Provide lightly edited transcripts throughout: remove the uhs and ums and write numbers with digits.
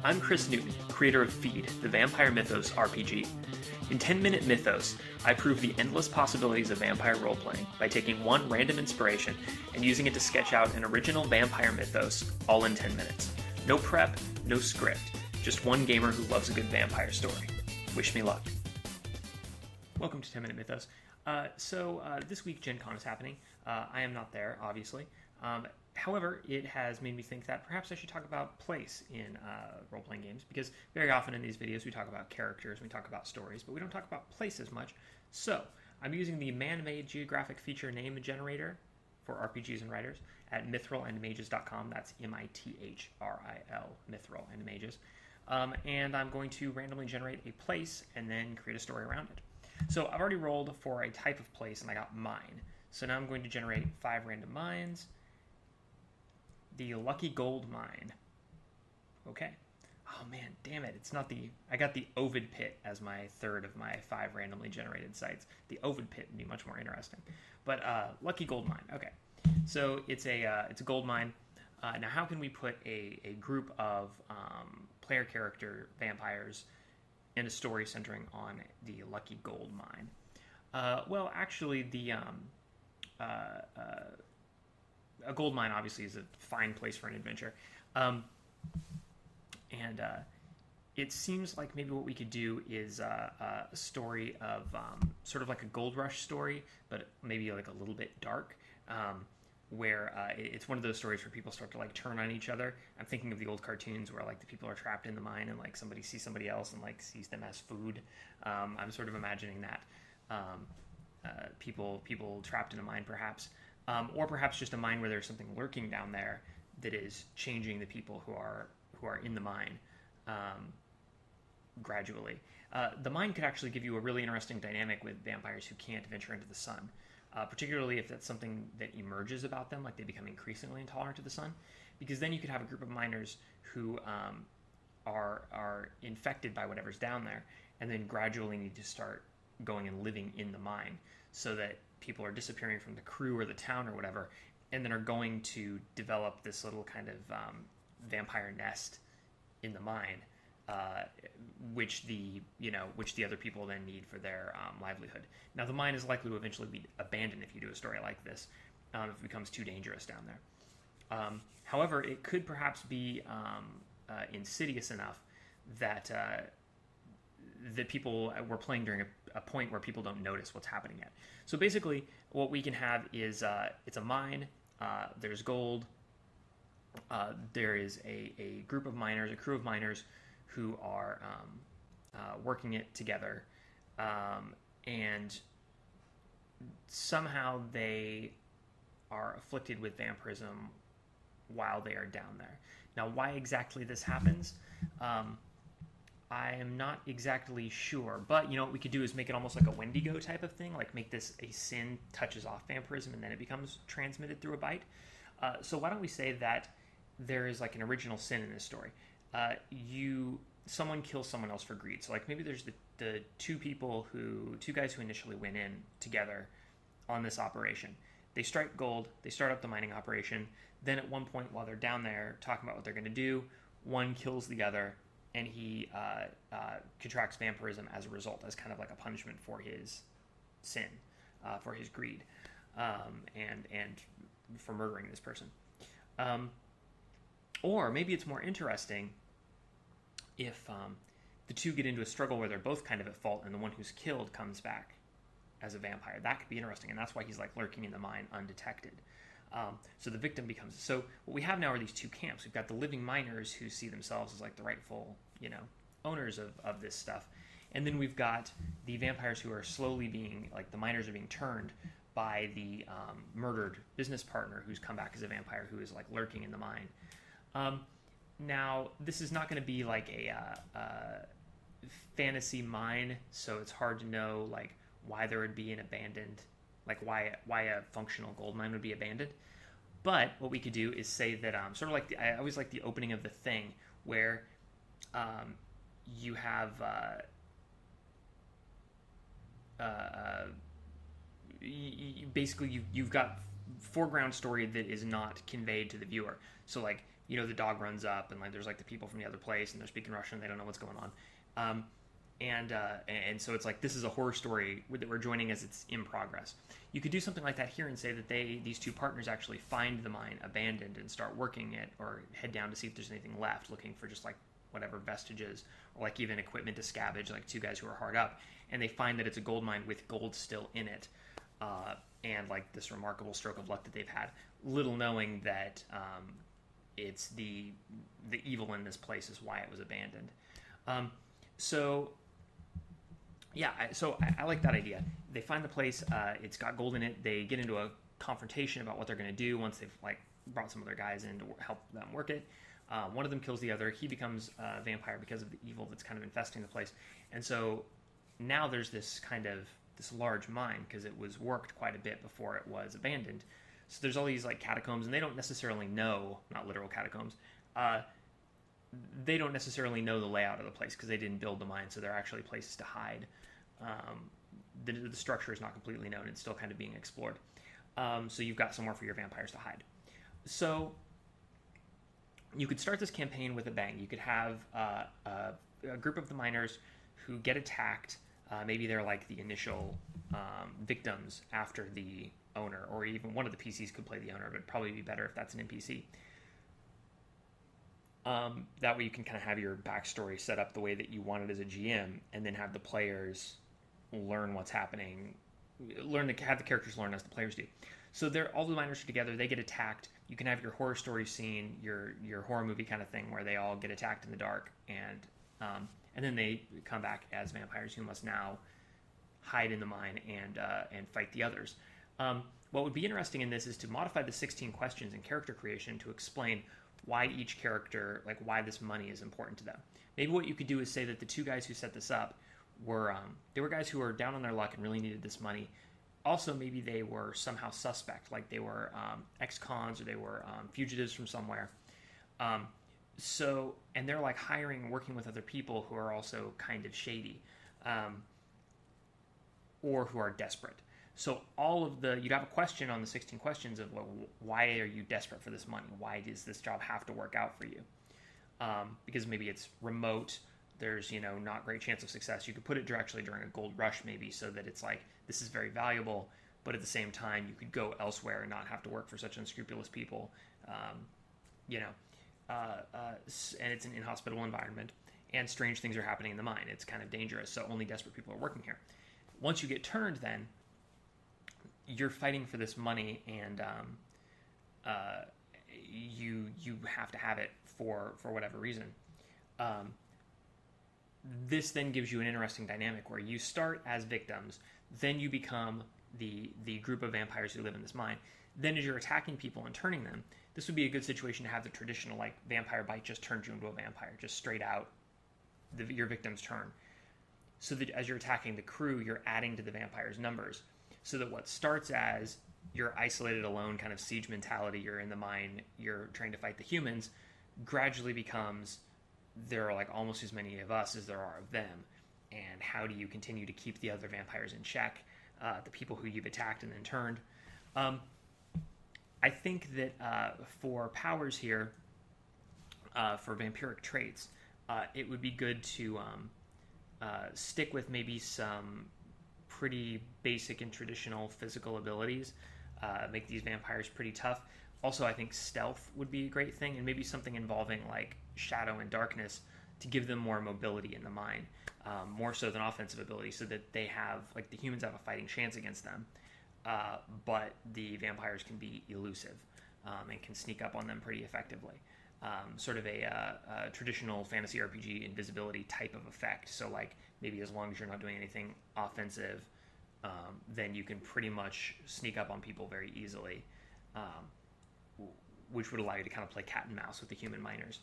I'm Chris Newton, creator of Feed, the Vampire Mythos RPG. In 10-Minute Mythos, I prove the endless possibilities of vampire roleplaying by taking one random inspiration and using it to sketch out an original vampire mythos, all in 10 minutes. No prep, no script, just one gamer who loves a good vampire story. Wish me luck. Welcome to 10-Minute Mythos. This week Gen Con is happening. I am not there, obviously. However, it has made me think that perhaps I should talk about place in role-playing games, because very often in these videos we talk about characters, we talk about stories, but we don't talk about place as much. So, I'm using the man-made geographic feature name generator for RPGs and writers at mithralandmages.com. That's M-I-T-H-R-I-L, Mithril and Mages. And I'm going to randomly generate a place and then create a story around it. So I've already rolled for a type of place and I got mine. So now I'm going to generate 5 random mines. The Lucky Gold Mine. Okay. Oh man, damn it. It's not the... I got the Ovid Pit as my third of my 5 randomly generated sites. The Ovid Pit would be much more interesting. But Lucky Gold Mine. Okay. So it's a gold mine. Now how can we put a group of player character vampires in a story centering on the Lucky Gold Mine? Well, actually, a gold mine obviously is a fine place for an adventure. It seems like maybe what we could do is a story of sort of like a gold rush story, but maybe like a little bit dark, where it's one of those stories where people start to like turn on each other. I'm thinking of the old cartoons where like the people are trapped in the mine and like somebody sees somebody else and like sees them as food. I'm sort of imagining that people trapped in a mine perhaps. Or perhaps just a mine where there's something lurking down there that is changing the people who are in the mine gradually. The mine could actually give you a really interesting dynamic with vampires who can't venture into the sun, particularly if that's something that emerges about them, like they become increasingly intolerant to the sun, because then you could have a group of miners who are infected by whatever's down there, and then gradually need to start going and living in the mine, so that people are disappearing from the crew or the town or whatever, and then are going to develop this little kind of vampire nest in the mine, which the other people then need for their livelihood. Now, the mine is likely to eventually be abandoned if you do a story like this, if it becomes too dangerous down there. However, it could perhaps be insidious enough that that people were playing during a point where people don't notice what's happening yet. So basically, what we can have is it's a mine. There's gold. There is a group of miners, a crew of miners, who are working it together, and somehow they are afflicted with vampirism while they are down there. Now, why exactly this happens? I am not exactly sure, but what we could do is make it almost like a Wendigo type of thing, like make this a sin touches off vampirism and then it becomes transmitted through a bite. So why don't we say that there is like an original sin in this story. Someone kills someone else for greed. So like maybe there's the two guys who initially went in together on this operation. They strike gold, they start up the mining operation, then at one point while they're down there talking about what they're going to do, one kills the other, and he contracts vampirism as a result, as kind of like a punishment for his sin, for his greed, and for murdering this person. Or maybe it's more interesting if the two get into a struggle where they're both kind of at fault, and the one who's killed comes back as a vampire. That could be interesting, and that's why he's like lurking in the mine undetected. So the victim becomes... So what we have now are these two camps. We've got the living miners who see themselves as like the rightful, owners of this stuff. And then we've got the vampires who are slowly being... Like the miners are being turned by the murdered business partner who's come back as a vampire, who is like lurking in the mine. Now, this is not going to be like a fantasy mine, so it's hard to know like why there would be an abandoned... Like why a functional gold mine would be abandoned. But what we could do is say that sort of like I always like the opening of The Thing, where you have basically you've got foreground story that is not conveyed to the viewer. So like the dog runs up and like there's like the people from the other place and they're speaking Russian, they don't know what's going on. And so it's like this is a horror story that we're joining as it's in progress. You could do something like that here and say that these two partners actually find the mine abandoned and start working it, or head down to see if there's anything left, looking for just like whatever vestiges, or like even equipment to scavenge, like two guys who are hard up, and they find that it's a gold mine with gold still in it, and like this remarkable stroke of luck that they've had, little knowing that it's the evil in this place is why it was abandoned. So I like that idea. They find the place, it's got gold in it. They get into a confrontation about what they're going to do once they've like brought some of their guys in to help them work it. One of them kills the other. He becomes a vampire because of the evil that's kind of infesting the place. And so now there's this large mine, because it was worked quite a bit before it was abandoned. So there's all these like catacombs, and they don't necessarily know, not literal catacombs, they don't necessarily know the layout of the place because they didn't build the mine, so they're actually places to hide. The structure is not completely known. It's still kind of being explored. So you've got somewhere for your vampires to hide. So you could start this campaign with a bang. You could have a group of the miners who get attacked. Maybe they're like the initial victims after the owner, or even one of the PCs could play the owner, but it'd probably be better if that's an NPC. That way you can kind of have your backstory set up the way that you want it as a GM, and then have the players learn what's happening, have the characters learn as the players do. So all the miners are together, they get attacked. You can have your horror story scene, your horror movie kind of thing, where they all get attacked in the dark, and then they come back as vampires who must now hide in the mine and fight the others. What would be interesting in this is to modify the 16 questions in character creation to explain why each character, like why this money is important to them. Maybe what you could do is say that the two guys who set this up were guys who were down on their luck and really needed this money. Also, maybe they were somehow suspect, like they were ex-cons, or they were fugitives from somewhere. And they're like hiring and working with other people who are also kind of shady, or who are desperate. So you'd have a question on the 16 questions of, well, why are you desperate for this money? Why does this job have to work out for you? Because maybe it's remote. There's, not great chance of success. You could put it actually during a gold rush, maybe, so that it's like, this is very valuable, but at the same time, you could go elsewhere and not have to work for such unscrupulous people. And it's an inhospitable environment, and strange things are happening in the mine. It's kind of dangerous, so only desperate people are working here. Once you get turned, then, you're fighting for this money, and you have to have it for whatever reason. This then gives you an interesting dynamic where you start as victims, then you become the group of vampires who live in this mine. Then as you're attacking people and turning them, this would be a good situation to have the traditional like vampire bite just turns you into a vampire, just straight out your victim's turn. So that as you're attacking the crew, you're adding to the vampire's numbers. So that what starts as your isolated, alone kind of siege mentality, you're in the mine, you're trying to fight the humans, gradually becomes, there are like almost as many of us as there are of them. And how do you continue to keep the other vampires in check, the people who you've attacked and then turned? I think that for powers here, for vampiric traits, it would be good to stick with maybe some pretty basic and traditional physical abilities, make these vampires pretty tough. Also, I think stealth would be a great thing, and maybe something involving like shadow and darkness to give them more mobility in the mine, more so than offensive ability, so that they have, like, the humans have a fighting chance against them, but the vampires can be elusive and can sneak up on them pretty effectively. Sort of a traditional fantasy RPG invisibility type of effect. So, like, maybe as long as you're not doing anything offensive, then you can pretty much sneak up on people very easily, which would allow you to kind of play cat and mouse with the human miners.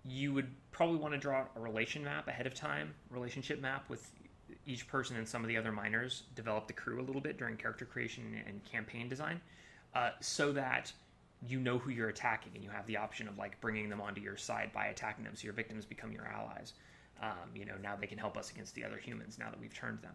You would probably want to draw a relationship map with each person and some of the other miners, develop the crew a little bit during character creation and campaign design, so that you know who you're attacking and you have the option of like bringing them onto your side by attacking them, so your victims become your allies. Now they can help us against the other humans now that we've turned them.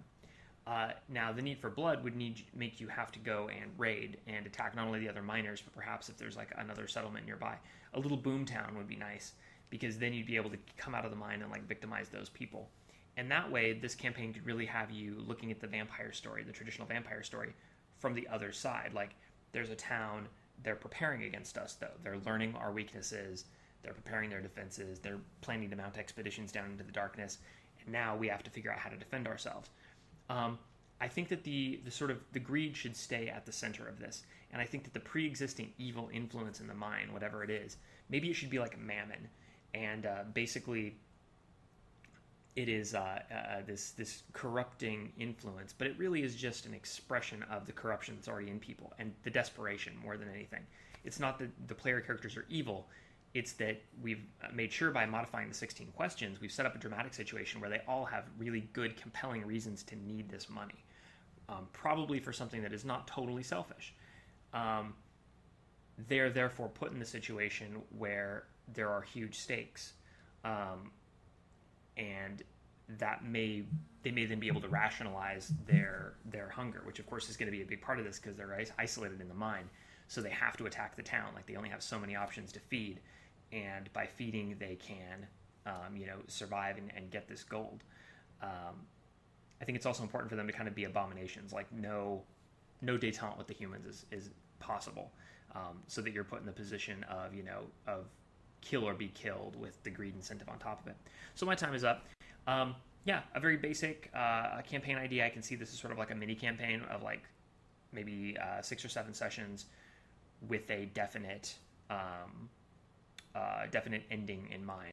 Now, the need for blood would make you have to go and raid and attack not only the other miners, but perhaps if there's like another settlement nearby. A little boom town would be nice, because then you'd be able to come out of the mine and like victimize those people. And that way, this campaign could really have you looking at the vampire story, the traditional vampire story, from the other side. Like, there's a town, they're preparing against us, though. They're learning our weaknesses, they're preparing their defenses, they're planning to mount expeditions down into the darkness, and now we have to figure out how to defend ourselves. I think that the sort of the greed should stay at the center of this, and I think that the pre-existing evil influence in the mine, whatever it is, maybe it should be like a mammon, and basically it is this corrupting influence, but it really is just an expression of the corruption that's already in people and the desperation more than anything. It's not that the player characters are evil. It's that we've made sure by modifying the 16 questions, we've set up a dramatic situation where they all have really good, compelling reasons to need this money, probably for something that is not totally selfish. They're therefore put in the situation where there are huge stakes, and they may then be able to rationalize their hunger, which of course is going to be a big part of this because they're isolated in the mine, so they have to attack the town. Like, they only have so many options to feed, and by feeding they can survive and get this gold. I think it's also important for them to kind of be abominations, like no détente with the humans is possible, so that you're put in the position of kill or be killed with the greed incentive on top of it. So my time is up. A very basic campaign idea. I can see this as sort of like a mini campaign of like maybe 6 or 7 sessions with a definite ending in mind.